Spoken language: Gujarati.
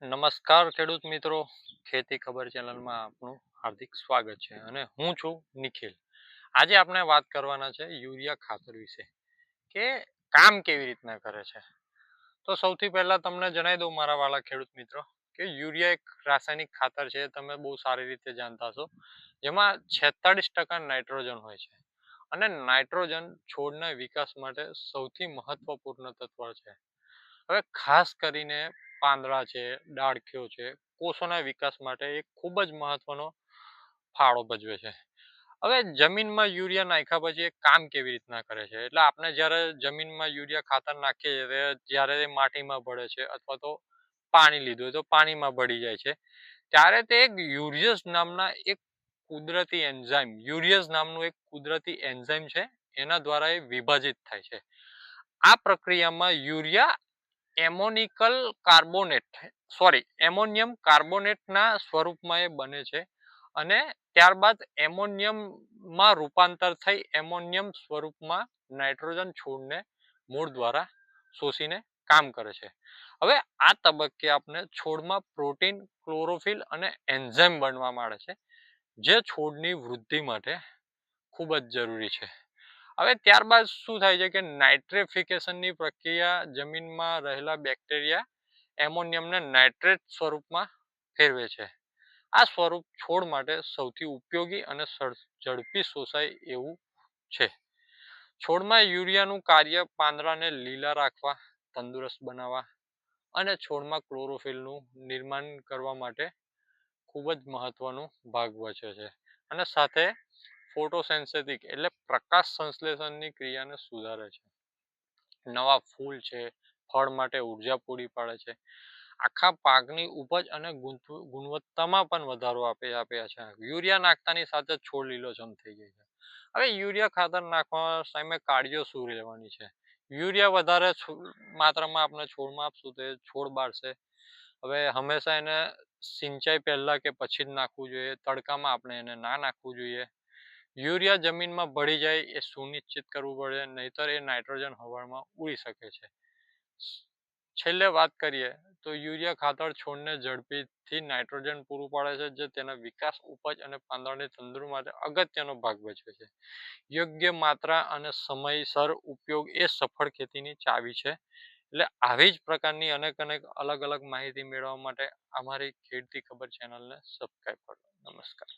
નમસ્કાર ખેડૂત મિત્રો, ખેતી ખબર ચેનલમાં આપનું હાર્દિક સ્વાગત છે અને હું છું નિખિલ. આજે આપણે વાત કરવાના છે યુરિયા ખાતર વિશે કે કામ કેવી રીતના કરે છે. તો સૌથી પહેલા તમને જણાવી દઉં મારા વાલા ખેડૂત મિત્રો કે યુરિયા એક રાસાયણિક ખાતર છે, તમે બહુ સારી રીતે જાણતા છો, જેમાં 46% નાઇટ્રોજન હોય છે અને નાઇટ્રોજન છોડના વિકાસ માટે સૌથી મહત્વપૂર્ણ તત્વ છે. હવે ખાસ કરીને પાંદડા છે, ડાળખીઓ છે, કોષોના વિકાસ માટે એક ખૂબ જ મહત્વનો ફાળો ભજવે છે. હવે જમીનમાં યુરિયા નાખ્યા પછી એ કામ કેવી રીતના કરે છે, એટલે આપણે જ્યારે જમીનમાં યુરિયા ખાતર નાખીએ જ્યારે એ માટીમાં ભળે છે અથવા તો પાણી લીધું હોય તો પાણીમાં ભળી જાય છે, ત્યારે તે એક યુરિયસ નામના એક કુદરતી એન્ઝાઇમ યુરિયસ નામનું એક કુદરતી એન્ઝાઇમ છે, એના દ્વારા એ વિભાજિત થાય છે. આ પ્રક્રિયામાં યુરિયા એમોનિકલ કાર્બોનેટ એમોનિયમ કાર્બોનેટના સ્વરૂપમાં એ બને છે અને ત્યારબાદ એમોનિયમમાં રૂપાંતર થઈ એમોનિયમ સ્વરૂપમાં નાઇટ્રોજન છોડને મૂળ દ્વારા શોષીને કામ કરે છે. હવે આ તબક્કે આપણે છોડમાં પ્રોટીન, ક્લોરોફિલ અને એન્ઝાઇમ બનવા માંડે છે, જે છોડની વૃદ્ધિ માટે ખૂબ જ જરૂરી છે. હવે ત્યારબાદ શું થાય છે કે નાઇટ્રિફિકેશનની પ્રક્રિયા જમીનમાં રહેલા બેક્ટેરિયા એમોનિયમને નાઇટ્રેટ સ્વરૂપમાં ફેરવે છે. આ સ્વરૂપ છોડ માટે સૌથી ઉપયોગી અને ઝડપી શોષાય એવું છે. છોડમાં યુરિયાનું કાર્ય પાંદડાને લીલા રાખવા, તંદુરસ્ત બનાવવા અને છોડમાં ક્લોરોફિલનું નિર્માણ કરવા માટે ખૂબ જ મહત્વનો ભાગ ભજવે છે અને સાથે ફોટોસેન્સેટિક એટલે પ્રકાશ સંશ્લેષણની ક્રિયાને સુધારે છે. નવા ફૂલ છે, ફળ માટે ઉર્જા પૂરી પાડે છે, આખા પાકની ઉપજ અને ગુણવત્તામાં પણ વધારો આપ્યા છે. યુરિયા નાખતાની સાથે છોડ લીલોછમ થઈ જાય છે. હવે યુરિયા ખાતર નાખવા સામે કાળજીઓ શું લેવાની છે? યુરિયા વધારે માત્રામાં આપણે છોડમાં આપશું તો છોડ બાળશે. હવે હંમેશા એને સિંચાઈ પહેલા કે પછી જ નાખવું જોઈએ. તડકામાં આપણે એને ના નાખવું જોઈએ. યુરિયા જમીનમાં ભળી જાય એ સુનિશ્ચિત કરવું પડે, નહીતર એ નાઇટ્રોજન હવામાં ઉડી શકે છે. છેલ્લે વાત કરીએ તો યુરિયા ખાતર છોડને ઝડપીથી નાઇટ્રોજન પૂરું પાડે છે, જે તેના વિકાસ, ઉપજ અને પાંદડાની તંદુરસ્તી માટે અગત્યનો ભાગ ભજવે છે. યોગ્ય માત્રા અને સમયસર ઉપયોગ એ સફળ ખેતીની ચાવી છે. એટલે આવી જ પ્રકારની અનેક અલગ અલગ માહિતી મેળવવા માટે અમારી ખેડતી ખબર ચેનલને સબસ્ક્રાઇબ કરો. નમસ્કાર.